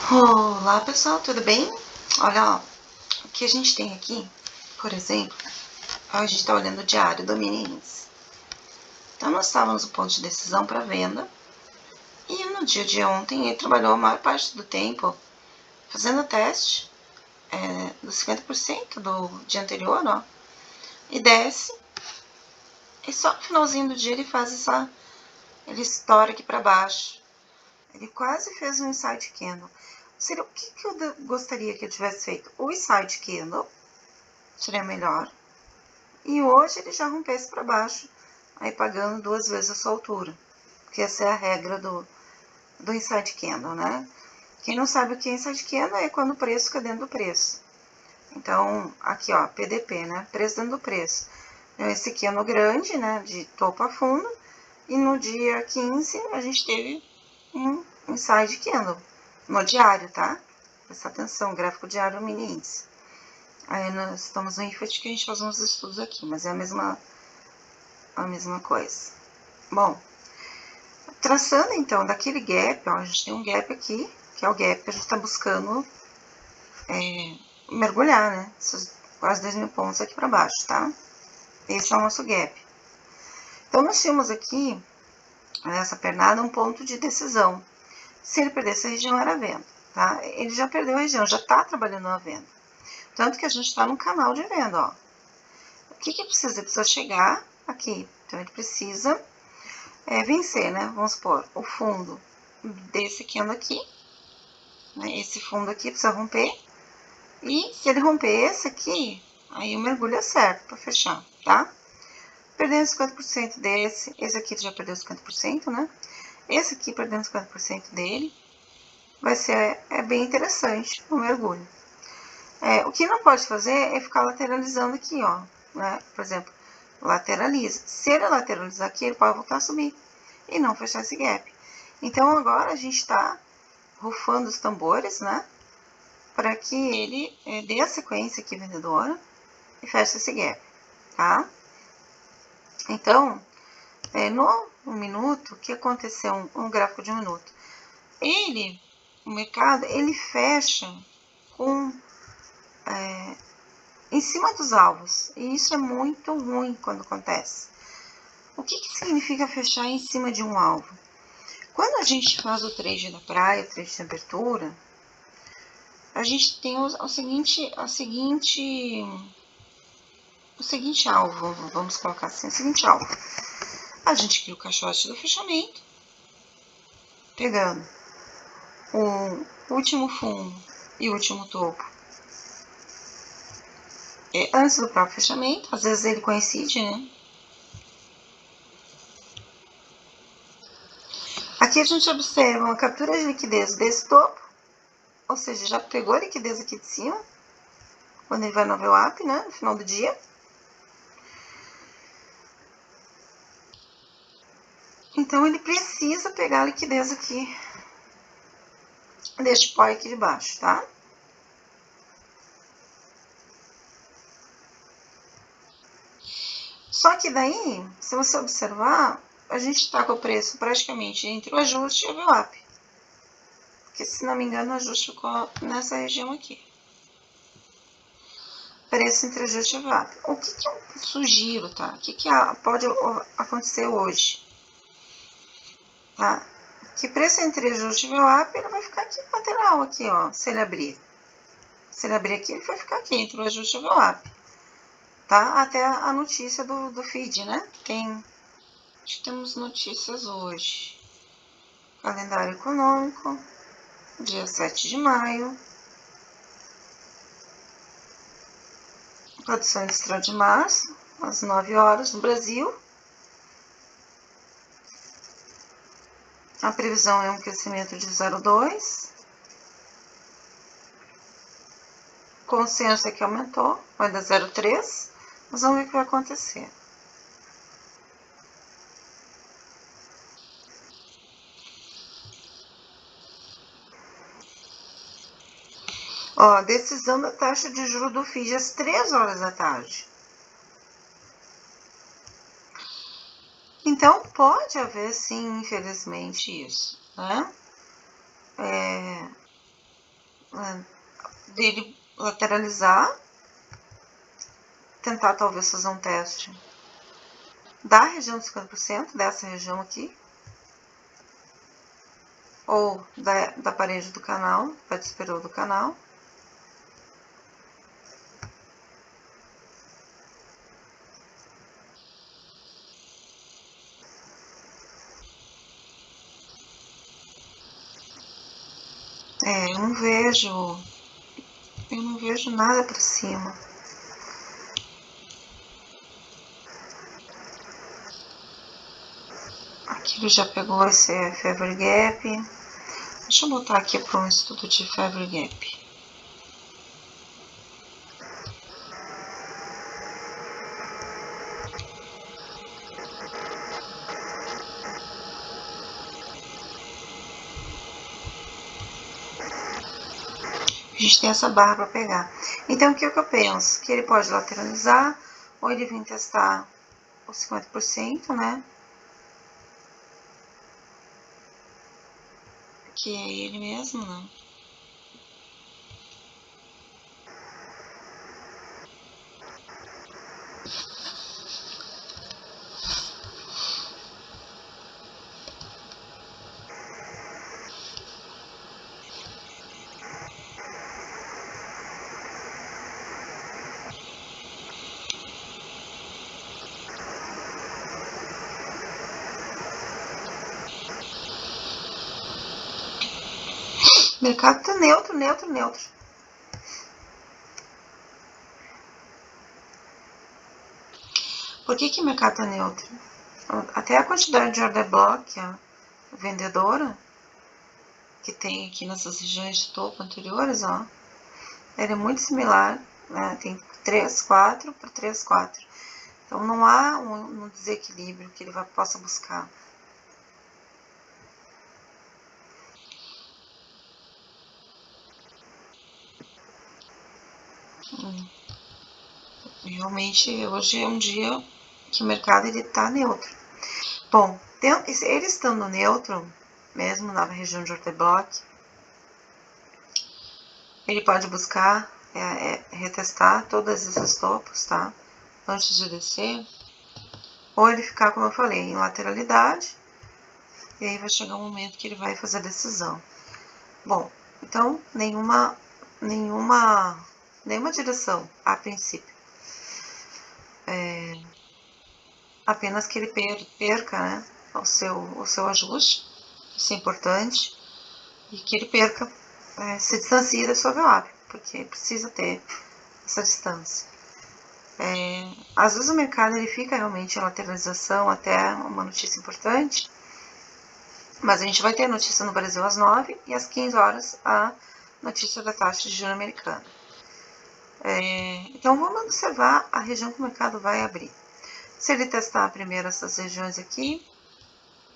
Olá pessoal, tudo bem? Olha, ó, o que a gente tem aqui, por exemplo, a gente está olhando o diário do Mini-Índice. Então nós estávamos no ponto de decisão para venda e no dia de ontem ele trabalhou a maior parte do tempo fazendo o teste dos 50% do dia anterior, ó, e desce, e só no finalzinho do dia ele faz ele estoura aqui para baixo. Ele quase fez um inside candle. Seria o que eu gostaria que ele tivesse feito? O inside candle seria melhor. E hoje ele já rompesse para baixo, aí pagando 2 vezes a sua altura. Porque essa é a regra do inside candle, né? Quem não sabe o que é inside candle é quando o preço fica dentro do preço. Então, aqui ó, PDP, né? Preço dentro do preço. Então, esse candle grande, né? De topo a fundo. E no dia 15 a gente teve um inside candle. No diário, tá? Presta atenção, gráfico diário mini índice. Aí nós estamos no IFET que a gente faz uns estudos aqui, mas é a mesma coisa. Bom, traçando então daquele gap, ó, a gente tem um gap aqui, que é o gap que a gente está buscando mergulhar, né? Esses quase 2.000 pontos aqui para baixo, tá? Esse é o nosso gap. Então, nós tínhamos aqui, nessa pernada, um ponto de decisão. Se ele perder essa região, era venda, tá? Ele já perdeu a região, já está trabalhando na venda. Tanto que a gente está num canal de venda, ó. O que precisa? Ele precisa chegar aqui. Então, ele precisa vencer, né? Vamos supor, o fundo desse candle aqui, né? Esse fundo aqui precisa romper. E se ele romper esse aqui, aí o mergulho é certo para fechar, tá? Perdendo 50% desse, esse aqui já perdeu 50%, né? Esse aqui perdendo 50% dele, vai ser bem interessante o mergulho. O que não pode fazer é ficar lateralizando aqui, ó, né? Por exemplo, lateraliza. Se ele lateralizar aqui, ele pode voltar a subir e não fechar esse gap. Então, agora a gente está rufando os tambores, né? Para que ele dê a sequência aqui vendedora e feche esse gap, tá? Então, no minuto, o que aconteceu? Um gráfico de um minuto. O mercado, ele fecha com em cima dos alvos. E isso é muito ruim quando acontece. O que significa fechar em cima de um alvo? Quando a gente faz o trade da praia, o trade de abertura, a gente tem o seguinte alvo, vamos colocar assim, o seguinte alvo. A gente cria o caixote do fechamento, pegando o último fundo e o último topo antes do próprio fechamento, às vezes ele coincide, né? Aqui a gente observa uma captura de liquidez desse topo, ou seja, já pegou a liquidez aqui de cima, quando ele vai no VWAP, né, no final do dia. Então, ele precisa pegar a liquidez aqui deste pó aqui de baixo, tá? Só que daí, se você observar, a gente está com o preço praticamente entre o ajuste e o VWAP. Porque, se não me engano, o ajuste ficou nessa região aqui. Preço entre ajuste e VWAP. O que eu sugiro, tá? O que pode acontecer hoje? Tá? Que preço entre ajuste e VWAP, ele vai ficar aqui lateral, aqui, ó, se ele abrir. Se ele abrir aqui, ele vai ficar aqui entre o ajuste e o VWAP. Tá? Até a notícia do feed, né? Temos notícias hoje. Calendário econômico, dia 7 de maio. Produção industrial de março, às 9 horas no Brasil. A previsão é um crescimento de 0,2. Consenso aqui aumentou, vai dar 0,3. Mas vamos ver o que vai acontecer. Ó, decisão da taxa de juros do FID às 3 horas da tarde. Então, pode haver, sim, infelizmente, isso, né? dele lateralizar, tentar talvez fazer um teste da região de 50%, dessa região aqui, ou da parede do canal, pode superior do canal. Eu não vejo nada para cima. Aqui ele já pegou esse Favor Gap. Deixa eu botar aqui para um estudo de Favor Gap. A gente tem essa barra para pegar. Então, o que eu penso? Que ele pode lateralizar, ou ele vir testar os 50%, né? Que é ele mesmo, né? O mercado tá neutro, neutro, neutro. Por que o mercado tá neutro? Até a quantidade de order block, a vendedora, que tem aqui nessas regiões de topo anteriores, ó, ela é muito similar, né? Tem 3, 4 para 3, 4. Então, não há um desequilíbrio que ele possa buscar. Realmente, hoje é um dia que o mercado está neutro. Bom, ele estando neutro, mesmo na região de order block, ele pode buscar retestar todos esses topos, tá? Antes de descer. Ou ele ficar, como eu falei, em lateralidade. E aí vai chegar um momento que ele vai fazer a decisão. Bom, então nenhuma direção a princípio. Apenas que ele perca, né, o seu ajuste, isso é importante, e que ele perca, se distancie da sua VWAP, porque precisa ter essa distância. Às vezes o mercado ele fica realmente em lateralização até uma notícia importante, mas a gente vai ter a notícia no Brasil às 9 e às 15 horas a notícia da taxa de juros americana. Então vamos observar a região que o mercado vai abrir. Se ele testar primeiro essas regiões aqui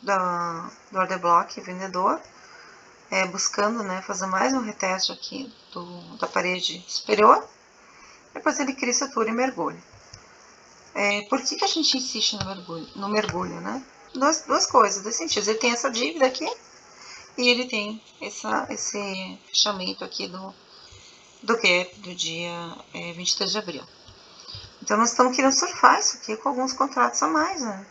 do order block vendedor, buscando, né, fazer mais um reteste aqui da parede superior, depois ele cria estrutura e mergulha. Por que a gente insiste no mergulho, né? Duas coisas, dois sentidos. Ele tem essa dívida aqui e ele tem esse fechamento aqui do gap do dia 23 de abril. Então, nós estamos querendo surfar isso aqui com alguns contratos a mais, né?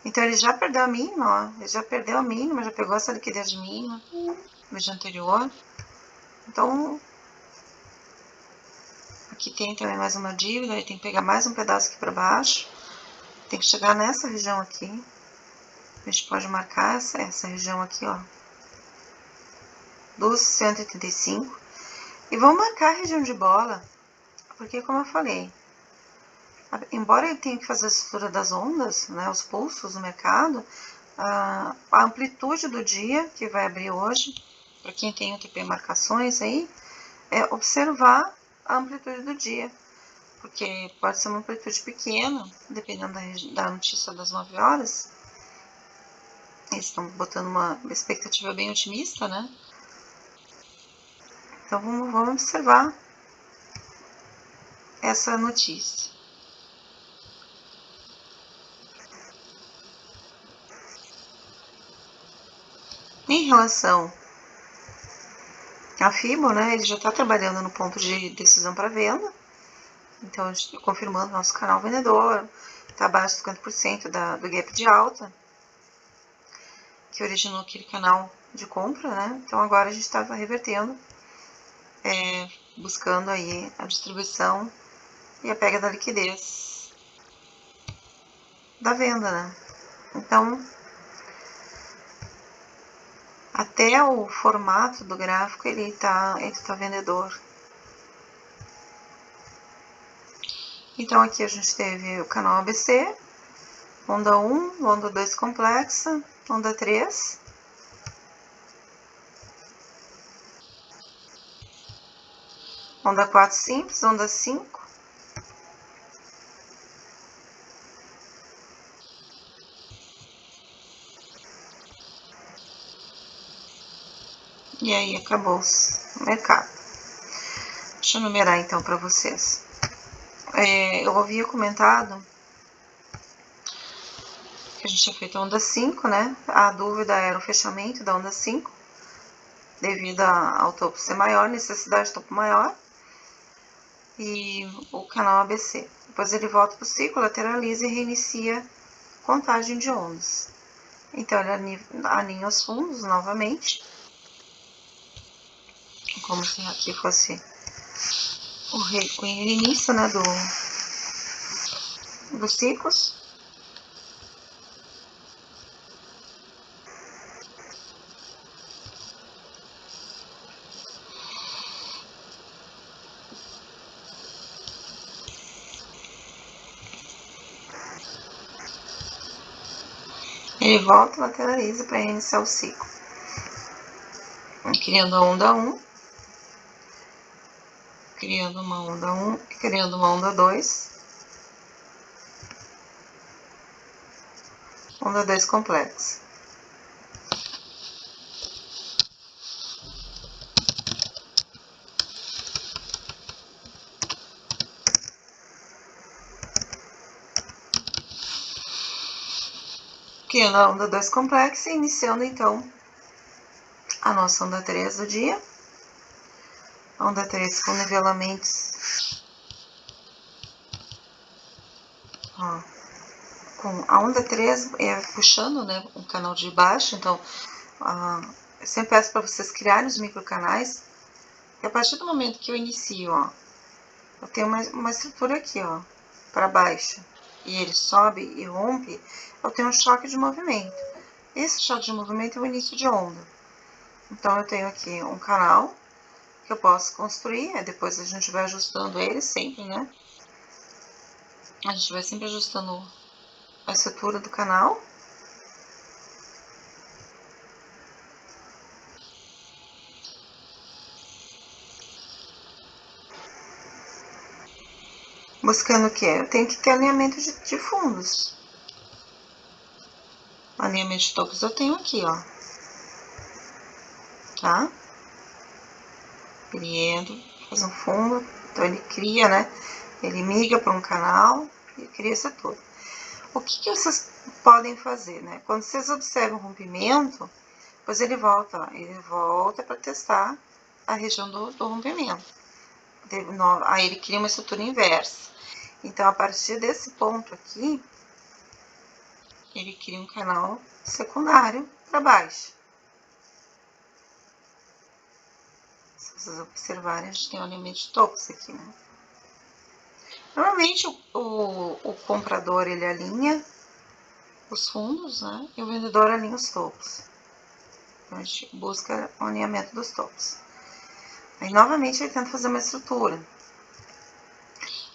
Então, ele já perdeu a mínima, ó. Ele já perdeu a mínima, já pegou essa liquidez mínima no dia anterior. Então, aqui tem também mais uma dívida, ele tem que pegar mais um pedaço aqui para baixo. Tem que chegar nessa região aqui. A gente pode marcar essa região aqui, ó. Dos 185. E vamos marcar a região de bola, porque como eu falei, embora ele tenha que fazer a estrutura das ondas, né, os pulsos do mercado, a amplitude do dia, que vai abrir hoje, para quem tem o TP marcações aí, é observar a amplitude do dia, porque pode ser uma amplitude pequena, dependendo da notícia das 9 horas. Eles estão botando uma expectativa bem otimista, né? Então vamos observar essa notícia. Em relação A FIBO, né, ele já está trabalhando no ponto de decisão para venda. Então, a gente está confirmando nosso canal vendedor, está abaixo de 50% do gap de alta, que originou aquele canal de compra, né? Então, agora a gente está revertendo, buscando aí a distribuição e a pega da liquidez da venda, né? Então, até o formato do gráfico ele tá vendedor. Então, aqui a gente teve o canal ABC, onda 1, onda 2 complexa, onda 3. Onda 4 simples, onda 5. E aí acabou o mercado. Deixa eu numerar então para vocês. Eu havia comentado que a gente tinha feito a onda 5, né? A dúvida era o fechamento da onda 5, devido ao topo ser maior, necessidade de topo maior, e o canal ABC. Depois ele volta para o ciclo, lateraliza e reinicia contagem de ondas. Então ele alinha os fundos novamente, como se aqui fosse o início, né, dos ciclos. Ele volta, lateraliza para iniciar o ciclo, criando a onda 1, criando uma onda 1, criando uma onda 2, onda 2 complexa. Criando a onda 2 complexa e iniciando então a nossa onda 3 do dia. A onda 3 com nivelamentos. Ó, com a onda 3 puxando, né, um canal de baixo, então eu sempre peço para vocês criarem os microcanais. E a partir do momento que eu inicio, ó, eu tenho uma estrutura aqui, ó, para baixo, e ele sobe e rompe, eu tenho um choque de movimento. Esse choque de movimento é o início de onda. Então, eu tenho aqui um canal que eu posso construir, depois a gente vai ajustando ele sempre, né? A gente vai sempre ajustando a estrutura do canal. Buscando o que? Eu tenho que ter alinhamento de fundos. Alinhamento de topos eu tenho aqui, ó. Tá? Ele entra, faz um fundo, então ele cria, né? Ele migra para um canal e cria essa toda. O que vocês podem fazer, né? Quando vocês observam o rompimento, depois ele volta lá, ele volta para testar a região do rompimento. Aí ele cria uma estrutura inversa. Então, a partir desse ponto aqui, ele cria um canal secundário para baixo. Se vocês observarem, a gente tem um alinhamento de topos aqui, né? Normalmente, o comprador, ele alinha os fundos, né? E o vendedor alinha os topos. Então, a gente busca o alinhamento dos topos. Aí, novamente, ele tenta fazer uma estrutura.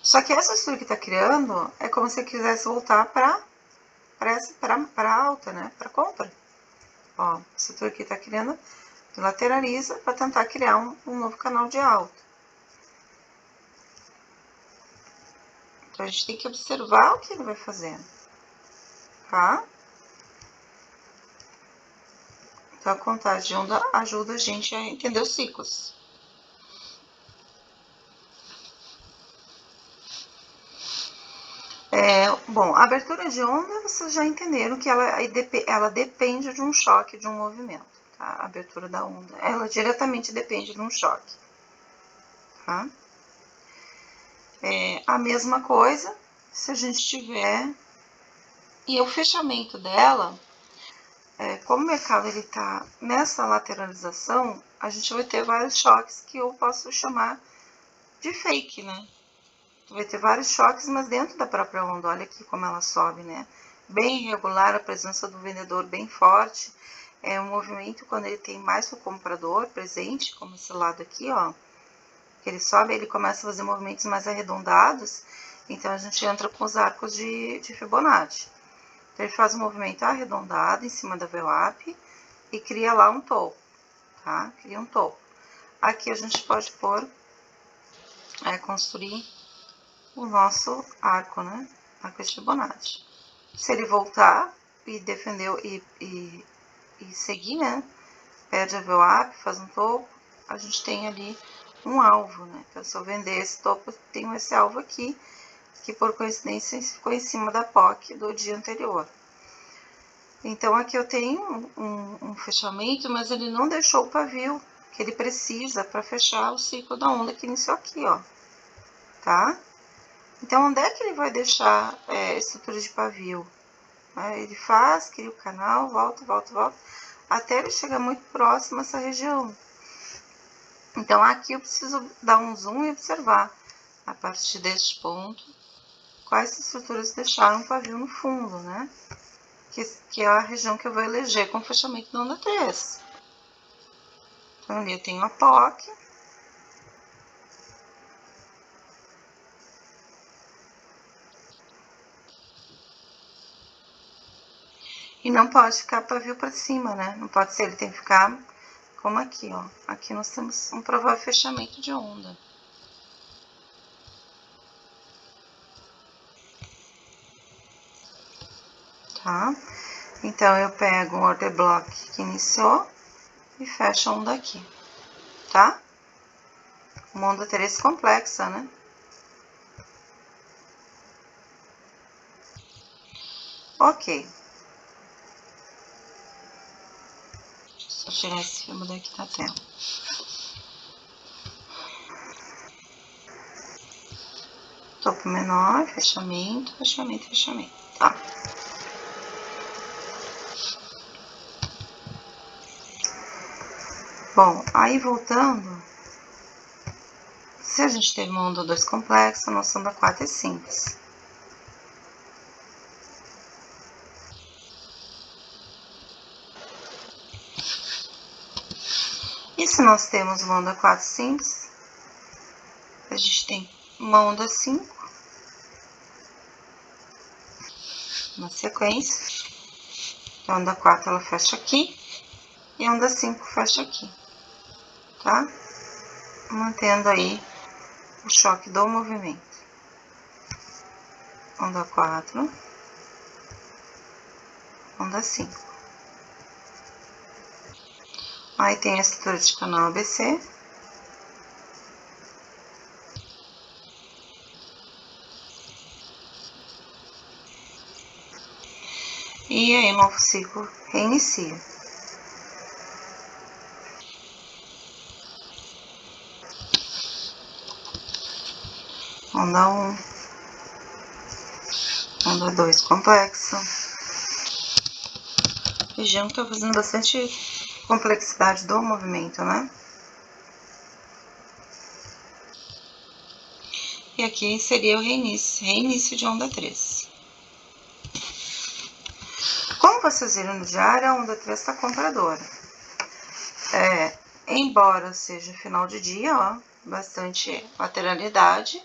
Só que essa estrutura que está criando é como se ele quisesse voltar para alta, né? Para compra. Ó, a estrutura aqui está criando, lateraliza para tentar criar um novo canal de alta. Então, a gente tem que observar o que ele vai fazendo, tá? Então, a contagem de onda ajuda a gente a entender os ciclos. Bom, a abertura de onda, vocês já entenderam que ela depende de um choque, de um movimento, a abertura da onda. Ela diretamente depende de um choque, tá? A mesma coisa se a gente tiver... E o fechamento dela, como o mercado está nessa lateralização, a gente vai ter vários choques que eu posso chamar de fake, né? Vai ter vários choques, mas dentro da própria onda. Olha aqui como ela sobe, né? Bem irregular, a presença do vendedor bem forte. É um movimento quando ele tem mais o comprador presente, como esse lado aqui, ó. Que ele sobe, ele começa a fazer movimentos mais arredondados. Então, a gente entra com os arcos de Fibonacci. Então, ele faz um movimento arredondado em cima da VWAP e cria lá um topo, tá? Cria um topo. Aqui a gente pode construir o nosso arco, né? Arco de Fibonacci. Se ele voltar e defender e seguir, né? Perde a VWAP, faz um topo, a gente tem ali um alvo, né? Então, se eu vender esse topo, eu tenho esse alvo aqui, que por coincidência ficou em cima da POC do dia anterior. Então, aqui eu tenho um fechamento, mas ele não deixou o pavio que ele precisa para fechar o ciclo da onda que iniciou aqui, ó. Tá? Então, onde é que ele vai deixar estrutura de pavio? Ele faz, cria o canal, volta, até ele chegar muito próximo a essa região. Então, aqui eu preciso dar um zoom e observar, a partir deste ponto, quais estruturas deixaram o pavio no fundo, né? Que é a região que eu vou eleger com o fechamento da onda 3. Então, ali eu tenho a POC. E não pode ficar pavio para cima, né? Não pode ser, ele tem que ficar como aqui, ó. Aqui nós temos um provável fechamento de onda. Tá? Então, eu pego o order block que iniciou e fecho a onda aqui, tá? Uma onda 3 complexa, né? Ok. Deixa eu só tirar esse filme daqui da tela. Topo menor, fechamento, fechamento, fechamento, tá? Bom, aí voltando, se a gente teve uma onda 2 complexa, a nossa onda 4 é simples. E se nós temos uma onda 4 simples, a gente tem uma onda 5, na sequência. A onda 4 ela fecha aqui e a onda 5 fecha aqui, tá? Mantendo aí o choque do movimento. Onda 4, onda 5. Aí tem a estrutura de canal ABC. E aí, novo ciclo reinicia. Onda 1, onda 2 complexa. Região que tá fazendo bastante complexidade do movimento, né? E aqui seria o reinício de onda 3. Como vocês viram no diário, a onda 3 está compradora. Embora seja final de dia, ó, bastante lateralidade.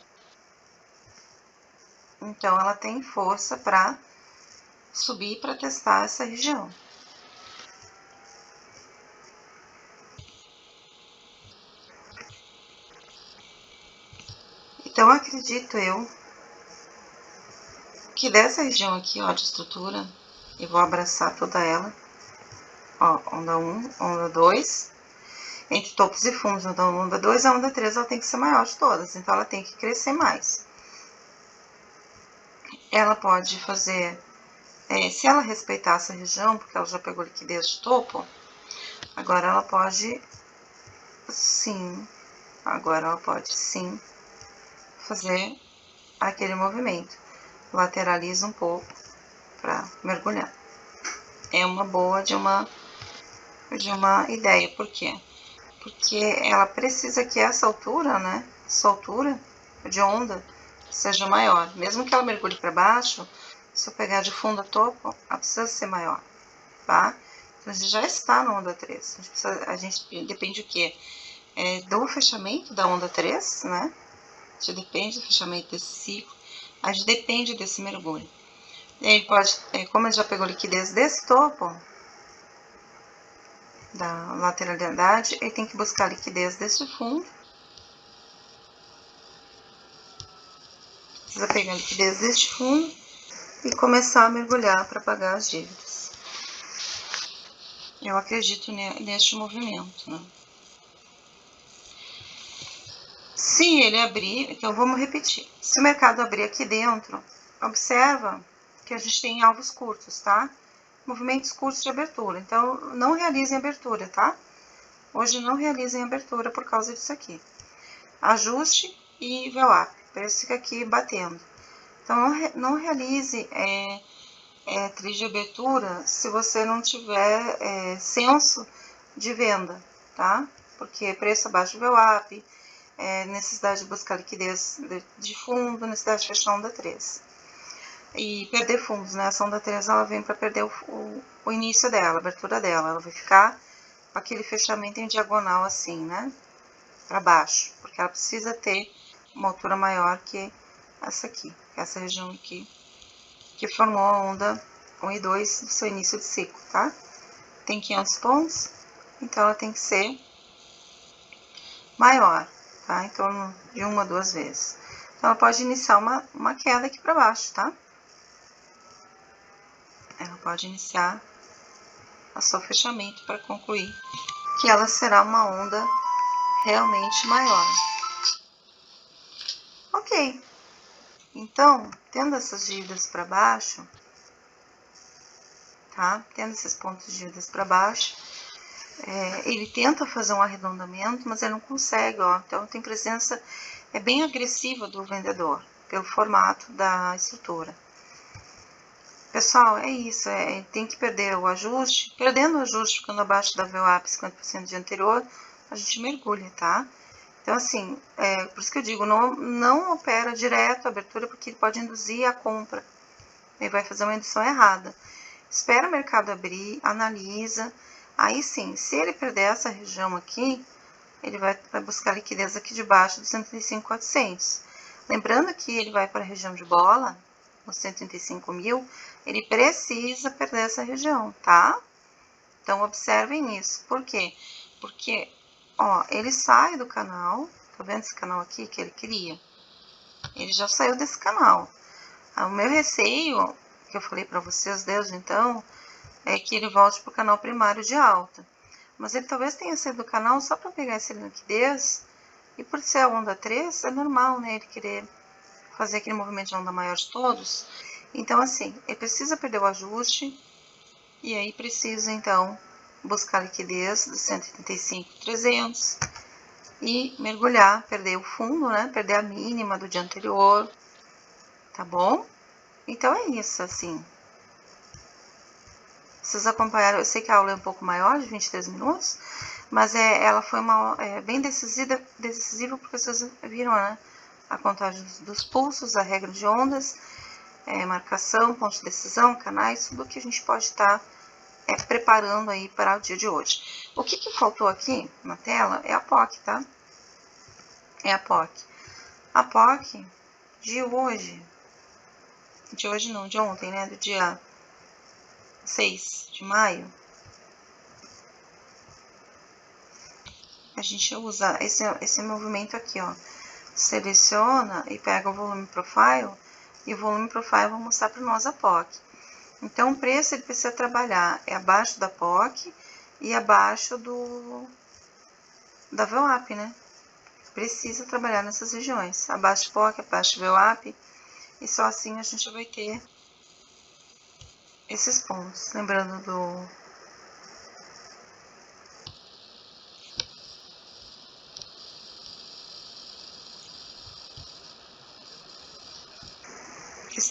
Então, ela tem força para subir para testar essa região. Então, acredito eu que dessa região aqui, ó, de estrutura, eu vou abraçar toda ela. Ó, onda 1, onda 2. Entre topos e fundos, então, onda 2, a onda 3, ela tem que ser maior de todas. Então, ela tem que crescer mais. Ela pode fazer... se ela respeitar essa região, porque ela já pegou liquidez de topo, Agora ela pode sim, fazer aquele movimento. Lateraliza um pouco para mergulhar. É uma boa de uma ideia. Por quê? Porque ela precisa que essa altura, né? Essa altura de onda seja maior. Mesmo que ela mergulhe para baixo, se eu pegar de fundo a topo, ela precisa ser maior, tá? Então, a gente já está na onda 3. A gente depende do quê? Do fechamento da onda 3, né? A gente depende do fechamento desse ciclo. A gente depende desse mergulho. E aí pode, como ele já pegou liquidez desse topo, da lateralidade, ele tem que buscar a liquidez desse fundo. Precisa pegar a liquidez deste fundo e começar a mergulhar para pagar as dívidas. Eu acredito neste movimento, né? Se ele abrir, então vamos repetir. Se o mercado abrir aqui dentro, observa que a gente tem alvos curtos, tá? Movimentos curtos de abertura. Então, não realizem abertura, tá? Hoje não realizem abertura por causa disso aqui. Ajuste e VWAP. O preço fica aqui batendo. Então, não realize trade de abertura se você não tiver senso de venda, tá? Porque preço abaixo do VWAP, necessidade de buscar liquidez de fundo, necessidade de fechar onda 3. E perder fundos, né? Essa onda 3 ela vem para perder o início dela, a abertura dela. Ela vai ficar com aquele fechamento em diagonal assim, né? Para baixo, porque ela precisa ter uma altura maior que essa aqui, essa região aqui, que formou a onda 1 e 2 do seu início de ciclo, tá? Tem 500 pontos, então ela tem que ser maior, tá? Em torno de 1 a 2 vezes. Então, ela pode iniciar uma queda aqui para baixo, tá? Ela pode iniciar o seu fechamento para concluir que ela será uma onda realmente maior. Ok. Então, tendo essas dívidas para baixo, tá? Tendo esses pontos de dívidas para baixo, ele tenta fazer um arredondamento, mas ele não consegue, ó. Então, tem presença bem agressiva do vendedor, pelo formato da estrutura. Pessoal, é isso, tem que perder o ajuste. Perdendo o ajuste, ficando abaixo da VWAP 50% de anterior, a gente mergulha, tá? Então, assim, por isso que eu digo, não opera direto a abertura, porque ele pode induzir a compra. Ele vai fazer uma indução errada. Espera o mercado abrir, analisa. Aí sim, se ele perder essa região aqui, ele vai buscar liquidez aqui debaixo do 135.400. Lembrando que ele vai para a região de bola, os 135 mil, ele precisa perder essa região, tá? Então, observem isso. Por quê? Porque, ó, ele sai do canal, tá vendo esse canal aqui que ele cria? Ele já saiu desse canal. O meu receio, que eu falei para vocês desde então, é que ele volte para o canal primário de alta. Mas ele talvez tenha saído do canal só para pegar essa liquidez, e por ser a onda 3, é normal, né, ele querer fazer aquele movimento de onda maior de todos. Então, assim, ele precisa perder o ajuste, e aí precisa, então, buscar liquidez dos 185.300 e mergulhar, perder o fundo, né, perder a mínima do dia anterior, tá bom? Então, é isso, assim. Vocês acompanharam, eu sei que a aula é um pouco maior, de 23 minutos, mas ela foi bem decisiva porque vocês viram, né? A contagem dos pulsos, a regra de ondas, marcação, ponto de decisão, canais, tudo que a gente pode estar preparando aí para o dia de hoje. O que faltou aqui na tela é a POC, tá? É a POC. A POC de hoje não, de ontem, né? Do dia 6 de maio, a gente usa esse movimento aqui, ó. Seleciona e pega o volume profile, e o volume profile eu vou mostrar para nós a POC. Então, o preço ele precisa trabalhar abaixo da POC e abaixo da VWAP, né? Precisa trabalhar nessas regiões, abaixo POC, abaixo VWAP, e só assim a gente vai ter esses pontos. Lembrando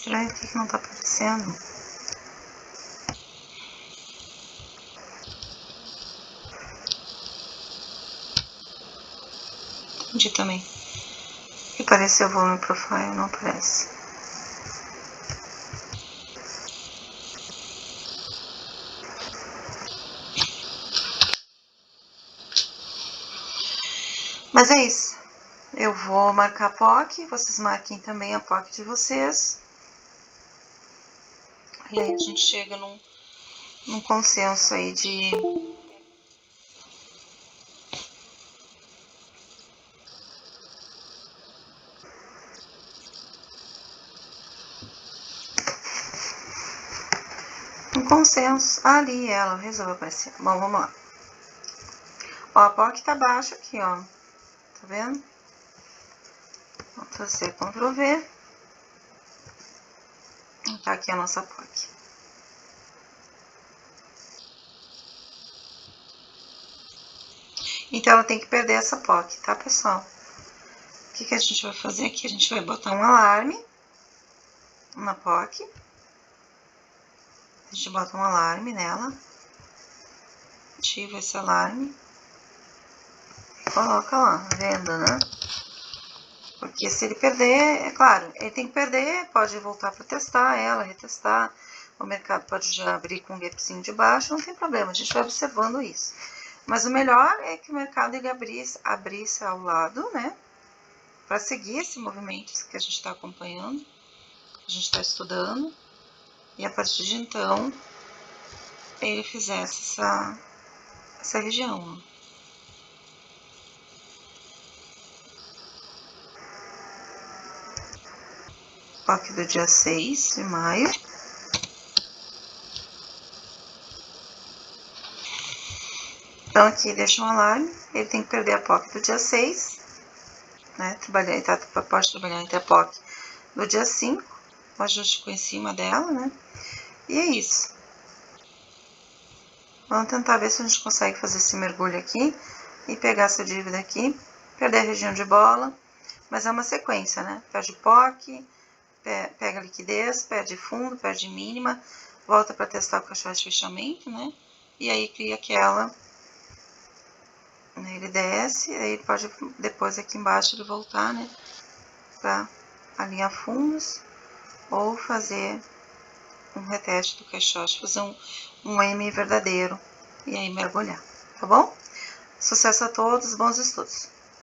Estranho, por que não tá aparecendo? Entendi também. Que apareceu o volume profile, não aparece. Mas é isso. Eu vou marcar a POC, vocês marquem também a POC de vocês. E aí a gente chega num consenso aí de... Um consenso. Ah, ali ela resolveu aparecer. Bom, vamos lá. Ó, a POC tá baixa aqui, ó. Tá vendo? Ctrl+C, Ctrl+V. Tá aqui a nossa POC. Então, ela tem que perder essa POC, tá, pessoal? O que a gente vai fazer aqui? A gente vai botar um alarme na POC. A gente bota um alarme nela. Ativa esse alarme. Coloca lá, venda, né? Porque se ele perder, é claro, ele tem que perder, pode voltar para testar ela, retestar. O mercado pode já abrir com um gapzinho de baixo, não tem problema, a gente vai observando isso. Mas o melhor é que o mercado ele abrisse ao lado, né? Para seguir esse movimento que a gente está acompanhando, que a gente está estudando. E a partir de então, ele fizesse essa região. POC do dia 6 de maio. Então, aqui deixa um alarme. Ele tem que perder a POC do dia 6. Né? Pode trabalhar entre a POC do dia 5. O ajuste ficou em cima dela, né? E é isso. Vamos tentar ver se a gente consegue fazer esse mergulho aqui e pegar essa dívida aqui. Perder a região de bola. Mas é uma sequência, né? Perde POC, pega liquidez, perde fundo, perde mínima, volta para testar o caixote de fechamento, né? E aí cria aquela, né? Ele desce, aí ele pode depois aqui embaixo ele voltar, né? Para alinhar fundos ou fazer um reteste do caixote, fazer um M verdadeiro e aí mergulhar, tá bom? Sucesso a todos, bons estudos!